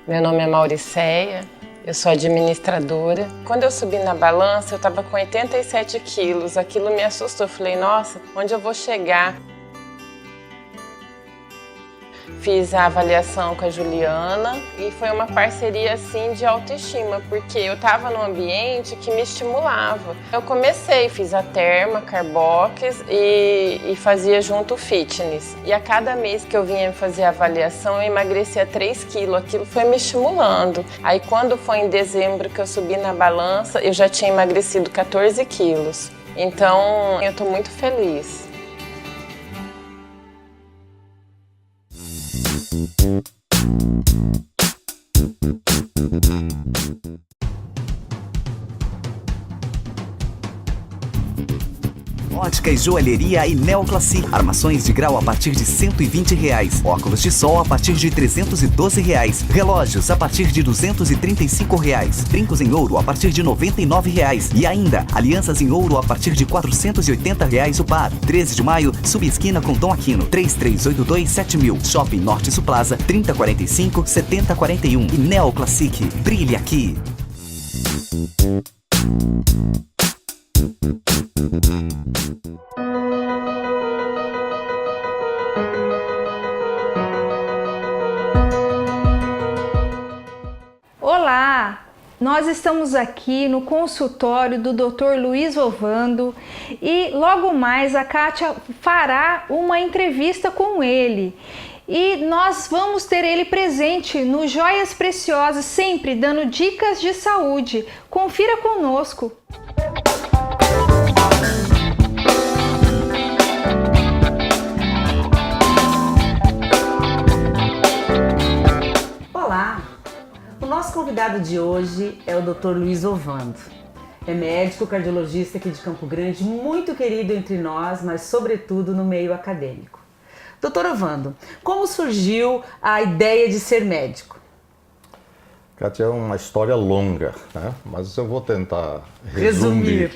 Meu nome é Mauricéia, eu sou administradora. Quando eu subi na balança, eu estava com 87 quilos. Aquilo me assustou. Eu falei, nossa, onde eu vou chegar? Fiz a avaliação com a Juliana e foi uma parceria assim de autoestima, porque eu estava num ambiente que me estimulava. Eu comecei, fiz a Terma, Carbox e fazia junto o fitness. E a cada mês que eu vinha fazer a avaliação, eu emagrecia 3 quilos. Aquilo foi me estimulando. Aí quando foi em dezembro que eu subi na balança, eu já tinha emagrecido 14 quilos. Então eu estou muito feliz. Ótica e joalheria e Neoclassic. Armações de grau a partir de R$120. Óculos de sol a partir de R$312. Relógios a partir de R$235. Brincos em ouro a partir de R$99. E ainda, alianças em ouro a partir de R$480 o par. 13 de maio, subesquina com Dom Aquino. 33827000. Shopping Norte Sul Plaza, 3045-7041. E Neoclassic. Brilha aqui. Olá! Nós estamos aqui no consultório do Dr. Luiz Ovando e logo mais a Kátia fará uma entrevista com ele. E nós vamos ter ele presente no Joias Preciosas, sempre dando dicas de saúde. Confira conosco! Olá! O nosso convidado de hoje é o Dr. Luiz Ovando. É médico cardiologista aqui de Campo Grande, muito querido entre nós, mas sobretudo no meio acadêmico. Dr. Ovando, como surgiu a ideia de ser médico? Kátia, é uma história longa, né? Mas eu vou tentar resumir.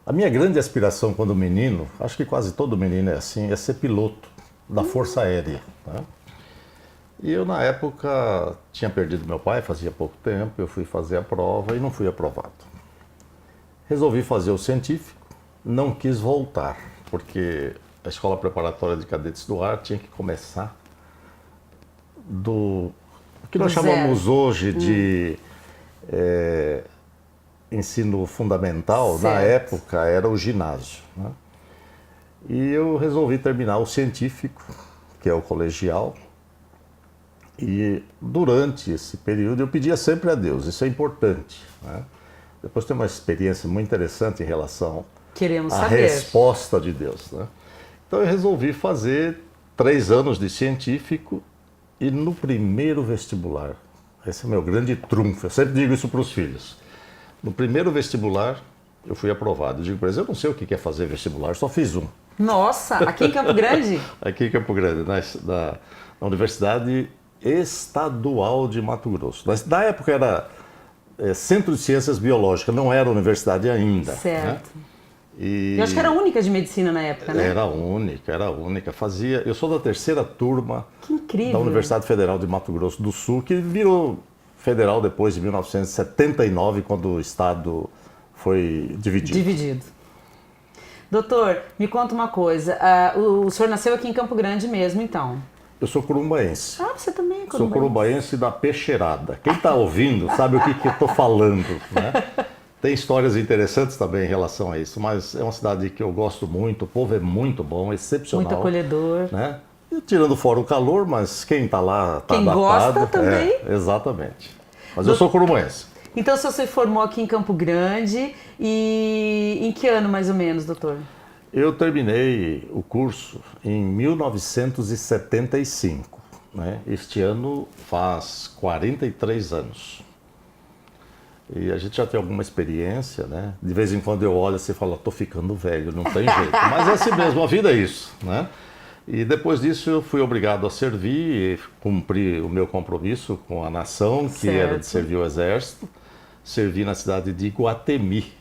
A minha grande aspiração quando menino, acho que quase todo menino é assim, é ser piloto da Força Aérea. Né? E eu, na época, tinha perdido meu pai, fazia pouco tempo, eu fui fazer a prova e não fui aprovado. Resolvi fazer o científico, não quis voltar, porque a Escola Preparatória de Cadetes do Ar tinha que começar do que nós chamamos hoje de ensino fundamental. Certo. Na época era o ginásio. Né? E eu resolvi terminar o científico, que é o colegial. E durante esse período eu pedia sempre a Deus, isso é importante. Né? Depois tem uma experiência muito interessante em relação à resposta de Deus. Né? Então eu resolvi fazer 3 anos de científico e no primeiro vestibular, esse é meu grande trunfo, eu sempre digo isso para os filhos. No primeiro vestibular eu fui aprovado. Eu digo para eles, eu não sei o que é fazer vestibular, só fiz um. Nossa, aqui em Campo Grande? Aqui em Campo Grande, na Universidade Estadual de Mato Grosso. Na época era Centro de Ciências Biológicas, não era universidade ainda. Certo. Né? E eu acho que era a única de medicina na época, né? Era a única. Eu sou da 3ª turma da Universidade Federal de Mato Grosso do Sul, que virou federal depois de 1979, quando o estado foi dividido. Doutor, me conta uma coisa, o senhor nasceu aqui em Campo Grande mesmo, então? Eu sou corumbaense. Ah, você também é corumbaense. Sou corumbaense da Peixeirada. Quem está ouvindo sabe o que eu estou falando, né? Tem histórias interessantes também em relação a isso, mas é uma cidade que eu gosto muito, o povo é muito bom, excepcional. Muito acolhedor. Né? E tirando fora o calor, mas quem está lá está adaptado. Quem gosta também. Exatamente. Mas eu sou corumbaense. Então você se formou aqui em Campo Grande e em que ano mais ou menos, doutor? Eu terminei o curso em 1975. Né? Este ano faz 43 anos. E a gente já tem alguma experiência, né? De vez em quando eu olho e falo, estou ficando velho, não tem jeito. Mas é assim mesmo, a vida é isso, né? E depois disso eu fui obrigado a servir e cumprir o meu compromisso com a nação, que era de servir o Exército. Servi na cidade de Iguatemi,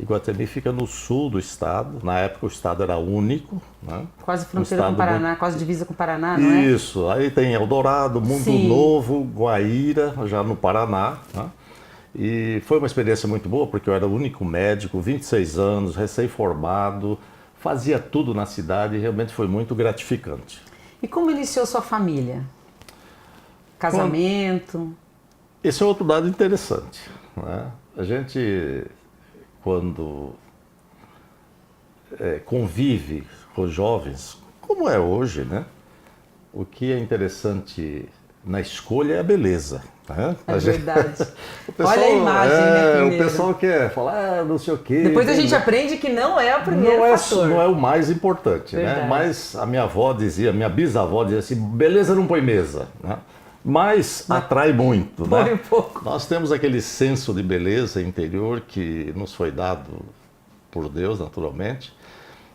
Iguatemi fica no sul do estado. Na época o estado era único, né? Quase fronteira com o estado Paraná, muito- quase divisa com o Paraná, não é? Isso, aí tem Eldorado, Mundo Sim. Novo, Guaíra, já no Paraná, né? E foi uma experiência muito boa, porque eu era o único médico, 26 anos, recém-formado, fazia tudo na cidade e realmente foi muito gratificante. E como iniciou sua família? Casamento? Esse é outro dado interessante, né? A gente, quando convive com os jovens, como é hoje, né? O que é interessante na escolha é a beleza. Né? É verdade. O pessoal, Olha a imagem, né, o primeiro. pessoal quer falar, não sei o quê. Depois a tem- gente aprende que não é o primeiro não é, fator. não é o mais importante, né? Verdade. Mas a minha avó dizia, minha bisavó dizia assim, beleza não põe mesa, né? Mas atrai muito, Põe né? um pouco. Nós temos aquele senso de beleza interior que nos foi dado por Deus, naturalmente.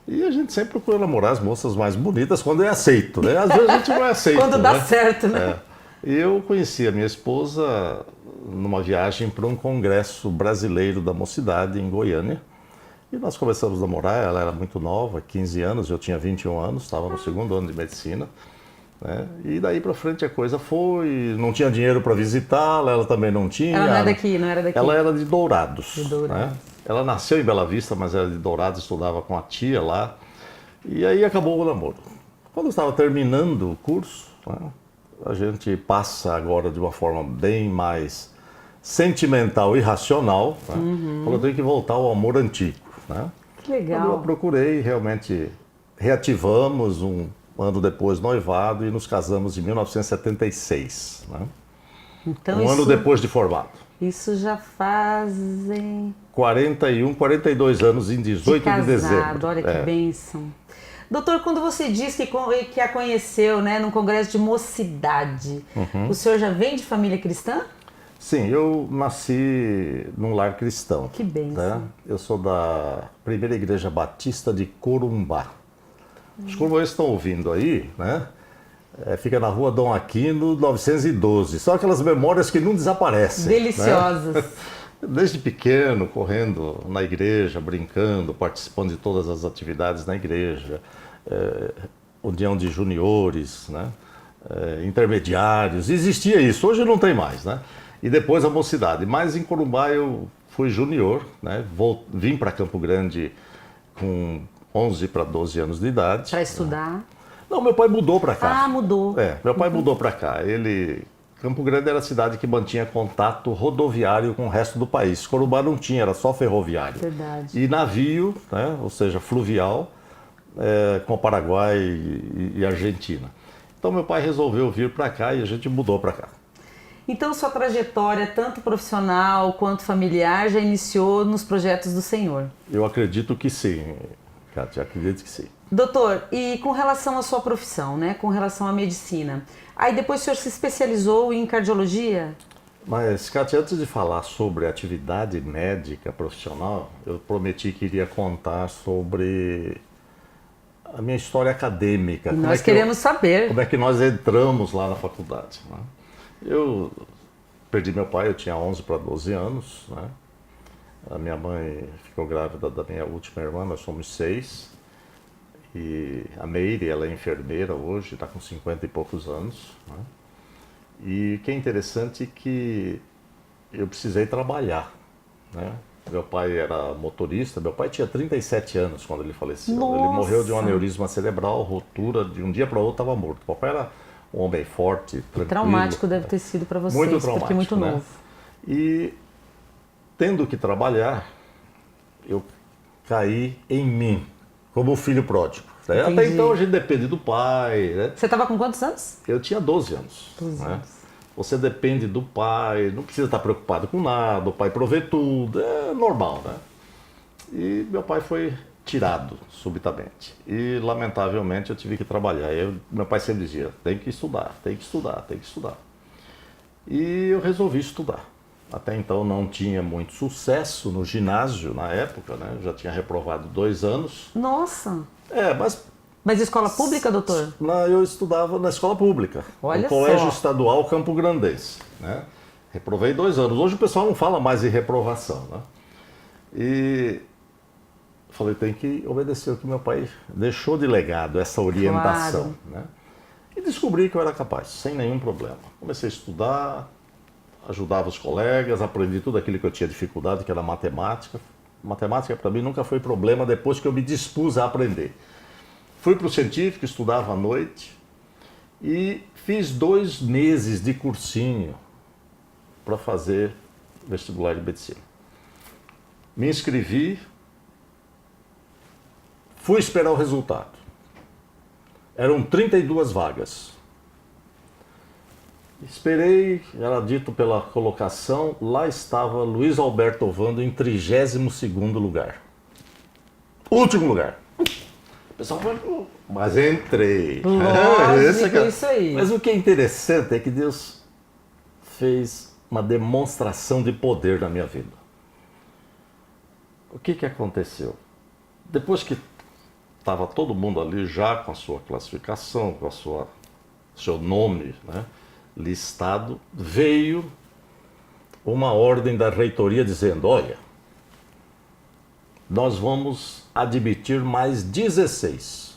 E a gente sempre procura namorar as moças mais bonitas quando é aceito, né? Às vezes a gente não é aceito, Quando dá né? certo, né? É. E eu conheci a minha esposa numa viagem para um congresso brasileiro da mocidade em Goiânia. E nós começamos a namorar, ela era muito nova, 15 anos, eu tinha 21 anos, estava no segundo ano de medicina. Né? E daí para frente a coisa foi, não tinha dinheiro para visitá-la, ela também não tinha. Ela não é daqui, não era daqui. Ela era de Dourados. De Dourados. Né? Ela nasceu em Bela Vista, mas era de Dourados, estudava com a tia lá. E aí acabou o namoro. Quando eu estava terminando o curso, né, a gente passa agora de uma forma bem mais sentimental e racional. Né? Falou, eu tenho que voltar ao amor antigo. Né? Que Quando eu legal. procurei, realmente reativamos um ano depois noivado e nos casamos em 1976. Né? Então Um ano depois de formado. Isso já fazem 42 anos em 18 de casado, dezembro. olha que É. bênção. Doutor, quando você diz que a conheceu, né, num congresso de mocidade, Uhum. o senhor já vem de família cristã? Sim, eu nasci num lar cristão. Que bênção. Né? Eu sou da primeira igreja batista de Corumbá. Os corumbaenses estão ouvindo aí, né? Fica na rua Dom Aquino, 912. São aquelas memórias que não desaparecem. né? Deliciosas. Desde pequeno, correndo na igreja, brincando, participando de todas as atividades na igreja, união de juniores, né? Intermediários, existia isso, hoje não tem mais, né? E depois a mocidade. Mas em Corumbá eu fui junior, né? Vim para Campo Grande com 11 para 12 anos de idade. Para estudar. Não, meu pai mudou para cá. Ah, mudou. Meu pai mudou para cá. Campo Grande era a cidade que mantinha contato rodoviário com o resto do país. Corumbá não tinha, era só ferroviário. Verdade. E navio, né, ou seja, fluvial, com o Paraguai e Argentina. Então meu pai resolveu vir para cá e a gente mudou para cá. Então sua trajetória, tanto profissional quanto familiar, já iniciou nos projetos do Senhor. Eu acredito que sim, Kátia, acredito que sim. Doutor, e com relação à sua profissão, né, com relação à medicina, aí depois o senhor se especializou em cardiologia? Mas, Kátia, antes de falar sobre atividade médica profissional, eu prometi que iria contar sobre a minha história acadêmica. E nós queremos saber. Como é que nós entramos lá na faculdade. Né? Eu perdi meu pai, eu tinha 11 para 12 anos. Né? A minha mãe ficou grávida da minha última irmã, nós somos 6. E a Meire, ela é enfermeira hoje, está com 50 e poucos anos. Né? E o que é interessante é que eu precisei trabalhar. Né? Meu pai era motorista, meu pai tinha 37 anos quando ele faleceu. Nossa! Ele morreu de um aneurisma cerebral, rotura, de um dia para o outro estava morto. O papai era um homem forte, tranquilo. Traumático deve ter sido para vocês, Muito traumático, porque muito né? novo. E tendo que trabalhar, eu caí em mim, como o filho pródigo. Né? Até Entendi. então a gente depende do pai. Né? Você estava com quantos anos? Eu tinha 12 anos. 12 né? anos. Você depende do pai, não precisa estar preocupado com nada, o pai provê tudo, é normal, né? E meu pai foi tirado subitamente. E, lamentavelmente, eu tive que trabalhar. Meu pai sempre dizia, tem que estudar, tem que estudar, tem que estudar. E eu resolvi estudar. Até então não tinha muito sucesso no ginásio na época, né? Eu já tinha reprovado 2 anos. Nossa! Mas escola pública, doutor? eu estudava na escola pública, Olha no Colégio só. Estadual Campo Grandense. Né? Reprovei 2 anos. Hoje o pessoal não fala mais em reprovação. Né? E falei, tem que obedecer o que meu pai deixou de legado, essa orientação. Né? E descobri que eu era capaz, sem nenhum problema. Comecei a estudar, ajudava os colegas, aprendi tudo aquilo que eu tinha dificuldade, que era matemática. Matemática para mim nunca foi problema depois que eu me dispus a aprender. Fui para o científico, estudava à noite e fiz 2 meses de cursinho para fazer vestibular de medicina. Me inscrevi, fui esperar o resultado. Eram 32 vagas. Esperei, era dito pela colocação, lá estava Luiz Alberto Ovando em 32º lugar. Último lugar. O pessoal falou, mas entrei. Lógico, isso aí. Mas o que é interessante é que Deus fez uma demonstração de poder na minha vida. O que aconteceu? Depois que estava todo mundo ali já com a sua classificação, com seu nome, né, listado, veio uma ordem da reitoria dizendo, olha, nós vamos admitir mais 16.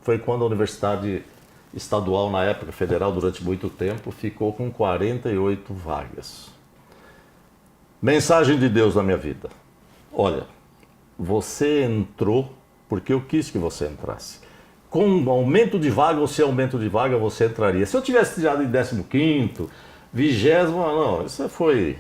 Foi quando a Universidade Estadual, na época federal, durante muito tempo, ficou com 48 vagas. Mensagem de Deus na minha vida. Olha, você entrou porque eu quis que você entrasse. Com aumento de vaga ou sem aumento de vaga, você entraria. Se eu tivesse tirado em 15º, 20º, não, isso foi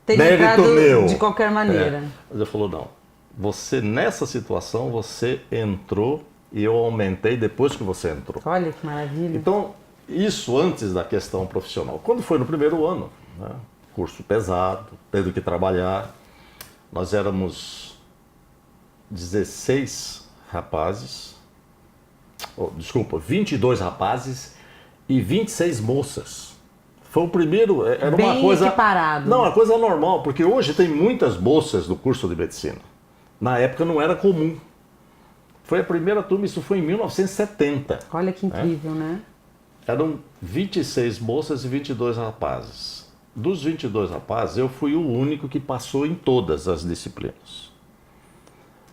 mérito meu. De qualquer maneira. Mas ele falou, não, você nessa situação, você entrou e eu aumentei depois que você entrou. Olha que maravilha. Então, isso antes da questão profissional. Quando foi no primeiro ano, né, curso pesado, tendo que trabalhar, nós éramos 16 rapazes, 22 rapazes e 26 moças. Foi o primeiro, era bem uma coisa... equiparado. Não, uma coisa normal, porque hoje tem muitas moças no curso de medicina. Na época não era comum. Foi a primeira turma, isso foi em 1970. Olha que incrível, né? Eram 26 moças e 22 rapazes. Dos 22 rapazes, eu fui o único que passou em todas as disciplinas.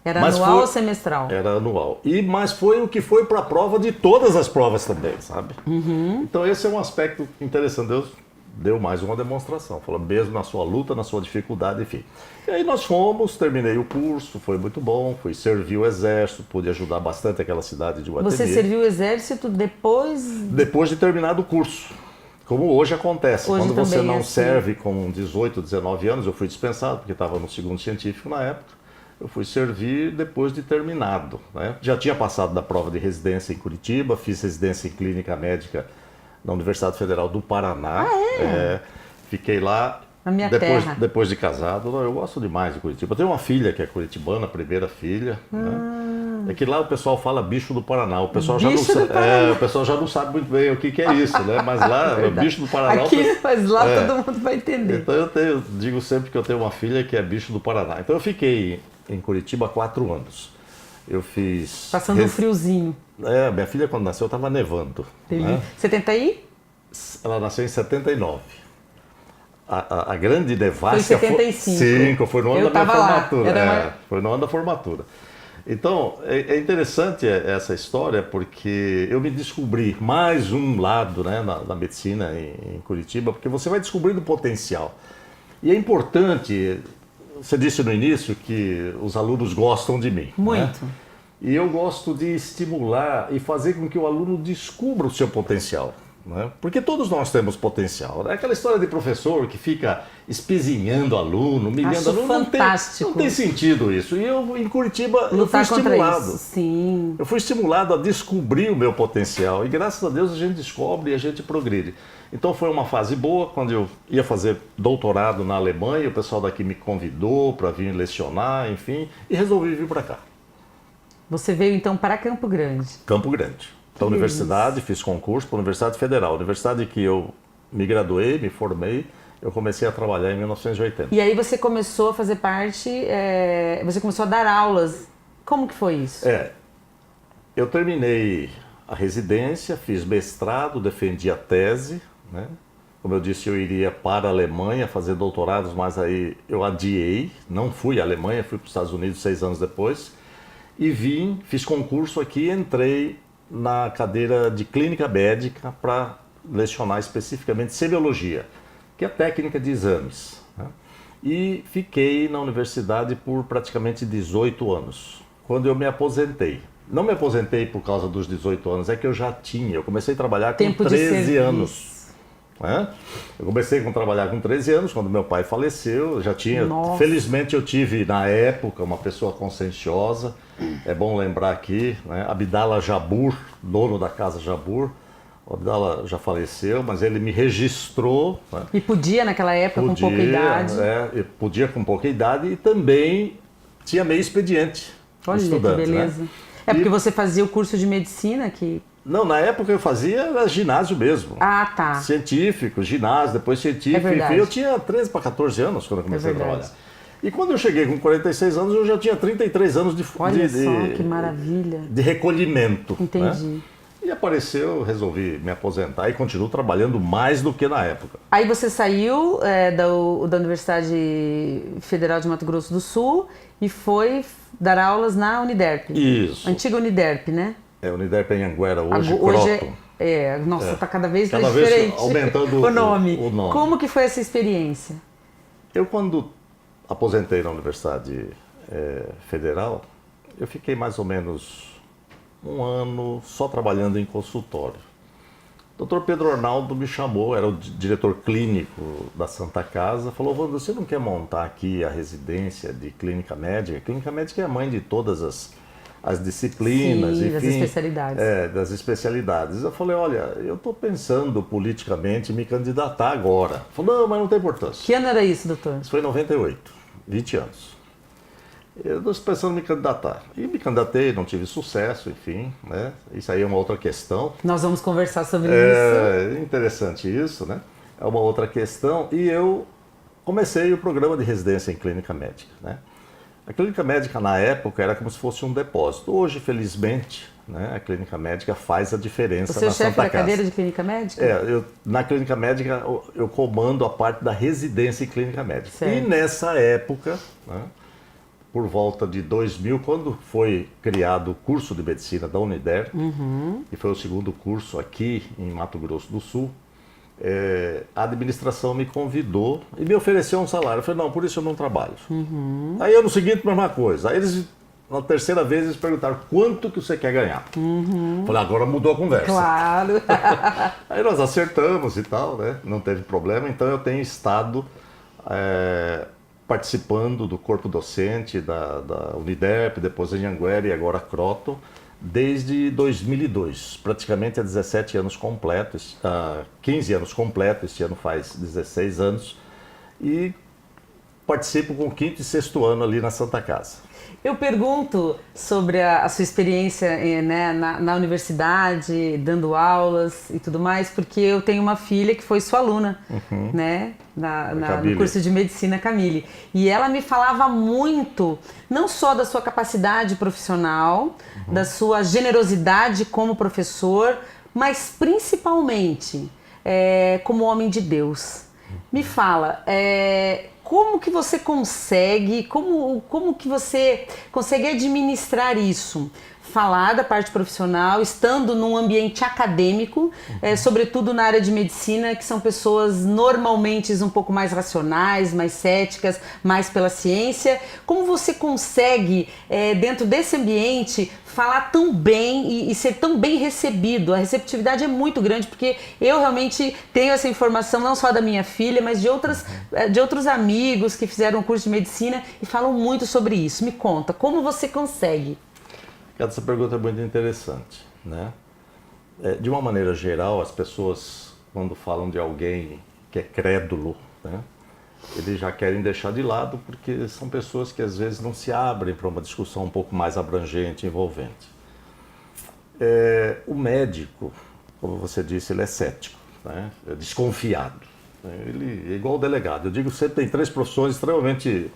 Era anual ou semestral? Era anual. Mas foi o que foi para a prova de todas as provas também, sabe? Uhum. Então esse é um aspecto interessante. Deus deu mais uma demonstração. Falou, mesmo na sua luta, na sua dificuldade, enfim. E aí nós fomos, terminei o curso, foi muito bom, fui servir o exército, pude ajudar bastante aquela cidade de Guatemi. Você serviu o exército depois? Depois de terminado o curso. Como hoje acontece. Hoje quando você também não é assim. serve com 18, 19 anos, eu fui dispensado, porque estava no 2º científico na época. Eu fui servir depois de terminado. Né? Já tinha passado da prova de residência em Curitiba, fiz residência em clínica médica na Universidade Federal do Paraná. Fiquei lá na minha terra. Depois de casado. Eu gosto demais de Curitiba. Eu tenho uma filha que é curitibana, a primeira filha. Né? É que lá o pessoal fala bicho do Paraná. O pessoal, o pessoal já não sabe muito bem o que é isso, né? Mas lá, bicho do Paraná... Aqui, mas lá todo mundo vai entender. Então eu digo sempre que eu tenho uma filha que é bicho do Paraná. Então eu fiquei em Curitiba há 4 anos. Eu fiz... Passando um friozinho. Minha filha quando nasceu estava nevando. Né? 70 aí? Ela nasceu em 79. A grande nevasca foi 75. Foi no ano da minha formatura. Foi no ano da formatura. Então, é interessante essa história porque eu me descobri mais um lado, né, na medicina em Curitiba, porque você vai descobrindo potencial. E é importante, você disse no início que os alunos gostam de mim. Muito. Né? E eu gosto de estimular e fazer com que o aluno descubra o seu potencial. Né? Porque todos nós temos potencial. É aquela história de professor que fica espizinhando aluno, humilhando aluno. Fantástico. Não tem sentido isso. E eu, em Curitiba, eu fui estimulado. Sim. Eu fui estimulado a descobrir o meu potencial. E graças a Deus a gente descobre e a gente progride. Então foi uma fase boa. Quando eu ia fazer doutorado na Alemanha, o pessoal daqui me convidou para vir lecionar, enfim, e resolvi vir para cá. Você veio então para Campo Grande? Campo Grande. Da universidade, fiz concurso para a Universidade Federal. A universidade que eu me graduei, me formei, eu comecei a trabalhar em 1980. E aí você começou a fazer parte, você começou a dar aulas. Como que foi isso? Eu terminei a residência, fiz mestrado, defendi a tese, né? Como eu disse, eu iria para a Alemanha fazer doutorados, mas aí eu adiei, não fui à Alemanha, fui para os Estados Unidos 6 anos depois. E fiz concurso aqui e entrei na cadeira de clínica médica para lecionar especificamente semiologia, que é a técnica de exames, né? E fiquei na universidade por praticamente 18 anos, quando eu me aposentei. Não me aposentei por causa dos 18 anos, é que eu comecei a trabalhar com 13 anos. Né? Eu comecei a trabalhar com 13 anos, quando meu pai faleceu. Eu já tinha, felizmente eu tive na época uma pessoa conscienciosa, é bom lembrar aqui, né? Abdala Jabur, dono da Casa Jabur. O Abdala já faleceu, mas ele me registrou. Né? E podia naquela época com pouca idade? Podia com pouca idade e também tinha meio expediente. Olha estudante, que beleza. Né? É porque você fazia o curso de medicina que... Não, na época eu fazia era ginásio mesmo. Ah, tá. Científico, ginásio, depois científico. É verdade. Eu tinha 13 para 14 anos quando eu comecei a trabalhar. E quando eu cheguei com 46 anos, eu já tinha 33 anos Olha só, que maravilha. De recolhimento. Entendi. Né? E apareceu, resolvi me aposentar e continuo trabalhando mais do que na época. Aí você saiu da Universidade Federal de Mato Grosso do Sul e foi dar aulas na Uniderp. Isso. Antiga Uniderp, né? É, Uniderp em Anguera, hoje Croton. Nossa, tá cada vez mais diferente. Aumentando o nome. O nome. Como que foi essa experiência? Eu, quando aposentei na Universidade Federal, eu fiquei mais ou menos um ano só trabalhando em consultório. O Dr. Pedro Arnaldo me chamou, era o diretor clínico da Santa Casa, falou: Wanda, você não quer montar aqui a residência de clínica médica? A clínica médica é a mãe de todas as disciplinas, sim, enfim, das especialidades. Das especialidades. Eu falei: olha, eu estou pensando politicamente em me candidatar agora. Ele falou: não, mas não tem importância. Que ano era isso, doutor? Isso foi em 98, 20 anos. Eu estou pensando em me candidatar. E me candidatei, não tive sucesso, enfim, né? Isso aí é uma outra questão. Nós vamos conversar sobre isso. É interessante isso, né? É uma outra questão. E eu comecei o programa de residência em clínica médica, né? A clínica médica, na época, era como se fosse um depósito. Hoje, felizmente, né, a clínica médica faz a diferença na Santa Casa. Você é chefe da cadeira de clínica médica? Na clínica médica, eu comando a parte da residência em clínica médica. Certo. E nessa época, né, por volta de 2000, quando foi criado o curso de medicina da Uniderp, que foi o segundo curso aqui em Mato Grosso do Sul, a administração me convidou e me ofereceu um salário. Eu falei: não, por isso eu não trabalho. Aí ano seguinte, mesma coisa. Aí eles, na terceira vez, eles perguntaram: quanto que você quer ganhar? Falei: agora mudou a conversa. Claro. Aí nós acertamos e tal, né? Não teve problema. Então eu tenho estado participando do corpo docente da Uniderp, depois em Anguera e agora Croton, desde 2002, praticamente há 17 anos completos, 15 anos completos, este ano faz 16 anos, e participo com o 5º e 6º ano ali na Santa Casa. Eu pergunto sobre a sua experiência né, na universidade, dando aulas e tudo mais, porque eu tenho uma filha que foi sua aluna, né, no curso de medicina, Camille. E ela me falava muito, não só da sua capacidade profissional, da sua generosidade como professor, mas principalmente como homem de Deus. Me fala, como que você consegue, como que você consegue administrar isso? Falar da parte profissional, estando num ambiente acadêmico, sobretudo na área de medicina, que são pessoas normalmente um pouco mais racionais, mais céticas, mais pela ciência. Como você consegue, dentro desse ambiente, falar tão bem e ser tão bem recebido? A receptividade é muito grande, porque eu realmente tenho essa informação não só da minha filha, mas de outros amigos que fizeram um curso de medicina e falam muito sobre isso. Me conta, como você consegue? Essa pergunta é muito interessante, né? De uma maneira geral, as pessoas, quando falam de alguém que é crédulo, né, eles já querem deixar de lado, porque são pessoas que às vezes não se abrem para uma discussão um pouco mais abrangente, envolvente. O médico, como você disse, ele é cético, né? É desconfiado. Ele é igual o delegado. Eu digo sempre, tem 3 profissões extremamente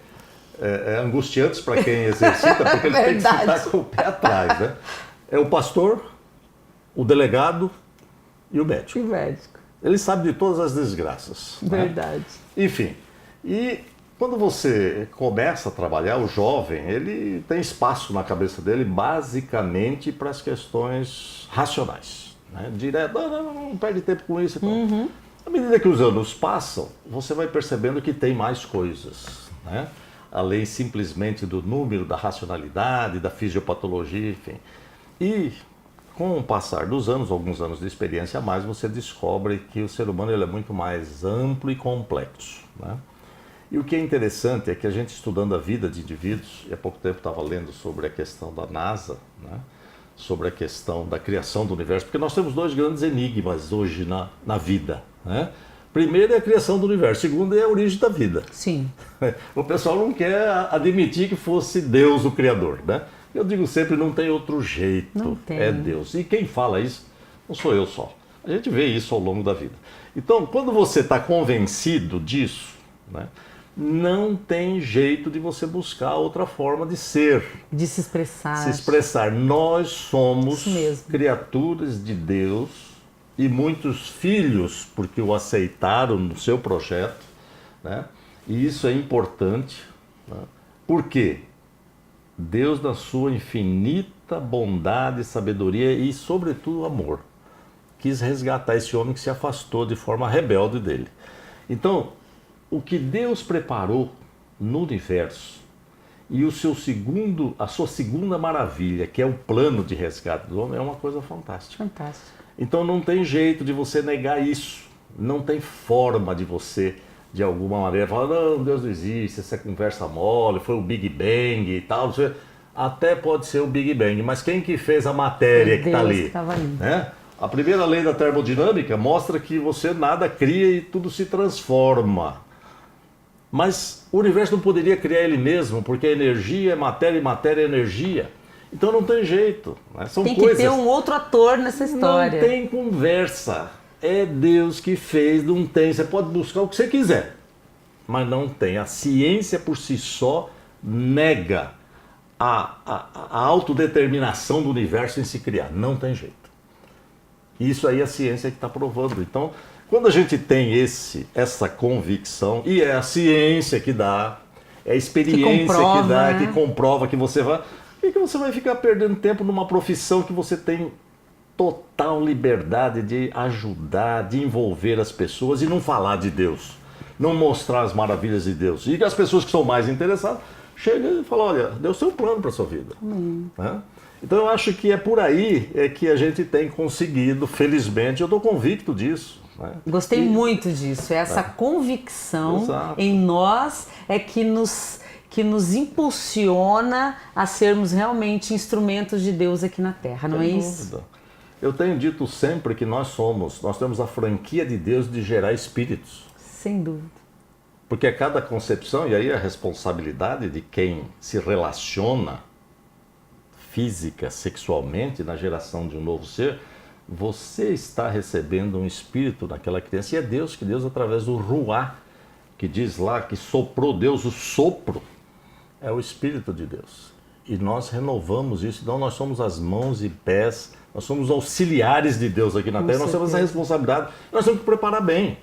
angustiantes para quem exercita, porque ele tem que ficar com o pé atrás, né? É o pastor, o delegado e o médico. Ele sabe de todas as desgraças. Né? Verdade. Enfim, e quando você começa a trabalhar, o jovem, ele tem espaço na cabeça dele basicamente para as questões racionais. Né? Direto, não perde tempo com isso e tal. À medida que os anos passam, você vai percebendo que tem mais coisas, né? Além simplesmente do número, da racionalidade, da fisiopatologia, enfim. E com o passar dos anos, alguns anos de experiência a mais, você descobre que o ser humano ele é muito mais amplo e complexo, né? E o que é interessante é que a gente estudando a vida de indivíduos, e há pouco tempo estava lendo sobre a questão da NASA, né? Sobre a questão da criação do universo, porque nós temos dois grandes enigmas hoje na vida, né? Primeiro é a criação do universo, segundo é a origem da vida. Sim. O pessoal não quer admitir que fosse Deus o Criador, né? Eu digo sempre, não tem outro jeito, Não tem. É Deus. E quem fala isso não sou eu só, a gente vê isso ao longo da vida. Então, quando você está convencido disso, né? Não tem jeito de você buscar outra forma de ser. De se expressar. Se expressar. Nós somos Isso mesmo. criaturas de Deus e muitos filhos, porque o aceitaram no seu projeto, né? E isso é importante. Né? Por quê? Deus, na sua infinita bondade, sabedoria e, sobretudo, amor, quis resgatar esse homem que se afastou de forma rebelde dele. Então, o que Deus preparou no universo e a sua segunda maravilha, que é o plano de resgate do homem, é uma coisa fantástica. Fantástico. Então não tem jeito de você negar isso. Não tem forma de você, de alguma maneira, falar, não, Deus não existe, essa é conversa mole, foi o Big Bang e tal. Até pode ser o Big Bang, mas quem que fez a matéria que está ali? Que estava ali. Né? A primeira lei da termodinâmica mostra que você nada cria e tudo se transforma. Mas o universo não poderia criar ele mesmo, porque a energia é matéria e matéria é energia. Então não tem jeito. Né? São Tem coisas... que ter um outro ator nessa história. Não tem conversa. É Deus que fez, não tem. Você pode buscar o que você quiser, mas não tem. A ciência por si só nega a autodeterminação do universo em se criar. Não tem jeito. Isso aí é a ciência que está provando. Então, quando a gente tem essa convicção, e é a ciência que dá, é a experiência que dá, né? que comprova que você vai... E que você vai ficar perdendo tempo numa profissão que você tem total liberdade de ajudar, de envolver as pessoas e não falar de Deus, não mostrar as maravilhas de Deus. E que as pessoas que são mais interessadas chegam e falam, olha, Deus tem um plano para a sua vida. Né? Então eu acho que é por aí que a gente tem conseguido, felizmente, eu estou convicto disso. Né? Gostei muito disso, essa convicção Exato. em nós é que nos impulsiona a sermos realmente instrumentos de Deus aqui na Terra, não é isso? Eu tenho dito sempre que nós temos a franquia de Deus de gerar espíritos. Sem dúvida. Porque a cada concepção, e aí a responsabilidade de quem se relaciona física, sexualmente, na geração de um novo ser, você está recebendo um espírito naquela criança, e é Deus, através do Ruá, que diz lá que soprou Deus, o sopro, é o Espírito de Deus. E nós renovamos isso, então nós somos as mãos e pés, nós somos auxiliares de Deus aqui na Terra, nós temos essa responsabilidade, nós temos que preparar bem,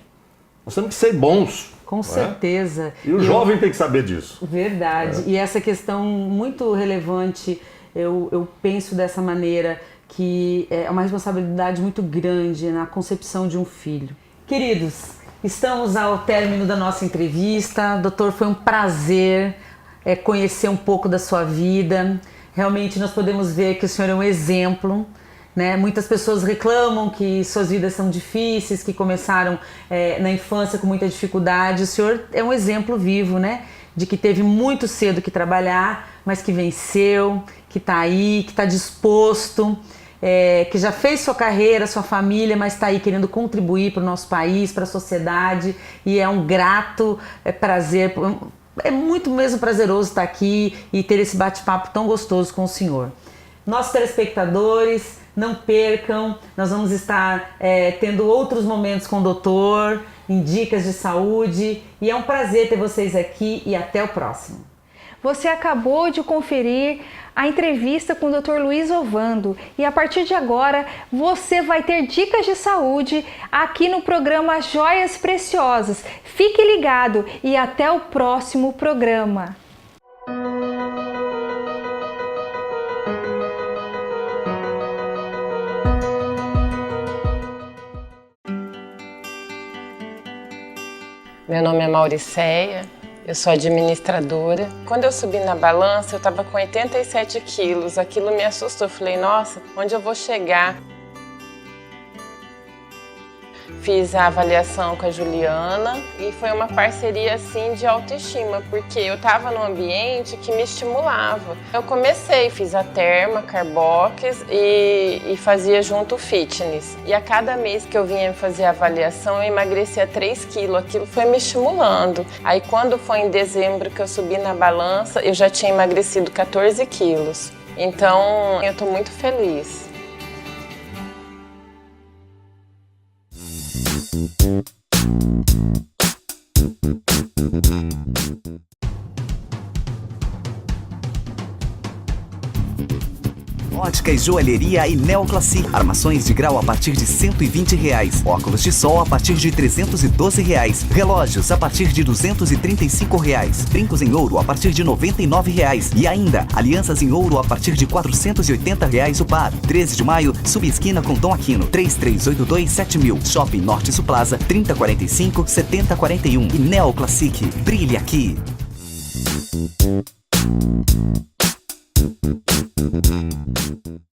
nós temos que ser bons. Com certeza. E o jovem tem que saber disso. Verdade. E essa questão muito relevante, eu penso dessa maneira, que é uma responsabilidade muito grande na concepção de um filho. Queridos, estamos ao término da nossa entrevista. Doutor, foi um prazer conhecer um pouco da sua vida. Realmente nós podemos ver que o senhor é um exemplo, né? Muitas pessoas reclamam que suas vidas são difíceis, que começaram na infância com muita dificuldade. O senhor é um exemplo vivo, né? De que teve muito cedo que trabalhar, mas que venceu, que está aí, que está disposto, que já fez sua carreira, sua família, mas está aí querendo contribuir para o nosso país, para a sociedade, e é um grato prazer, é muito mesmo prazeroso estar aqui e ter esse bate-papo tão gostoso com o senhor. Nossos telespectadores, não percam, nós vamos estar tendo outros momentos com o doutor, em dicas de saúde, e é um prazer ter vocês aqui e até o próximo. Você acabou de conferir a entrevista com o Dr. Luiz Ovando e a partir de agora você vai ter dicas de saúde aqui no programa Joias Preciosas. Fique ligado e até o próximo programa. Meu nome é Mauricéia, eu sou administradora. Quando eu subi na balança, eu estava com 87 quilos. Aquilo me assustou. Eu falei, nossa, onde eu vou chegar? Fiz a avaliação com a Juliana e foi uma parceria assim de autoestima, porque eu estava num ambiente que me estimulava. Eu comecei, fiz a Terma, Carbox e fazia junto o fitness. E a cada mês que eu vinha fazer a avaliação, eu emagrecia 3 quilos. Aquilo foi me estimulando. Aí quando foi em dezembro que eu subi na balança, eu já tinha emagrecido 14 quilos. Então eu estou muito feliz. Ótica e joalheria e Neoclassi. Armações de grau a partir de R$120. Óculos de sol a partir de R$312. Relógios a partir de R$235. Brincos em ouro a partir de R$99. E ainda, alianças em ouro a partir de R$480 o par. 13 de maio, subesquina com Dom Aquino. 33827000. Shopping Norte Sul Plaza, 3045-7041. E Neoclassic. Brilhe aqui.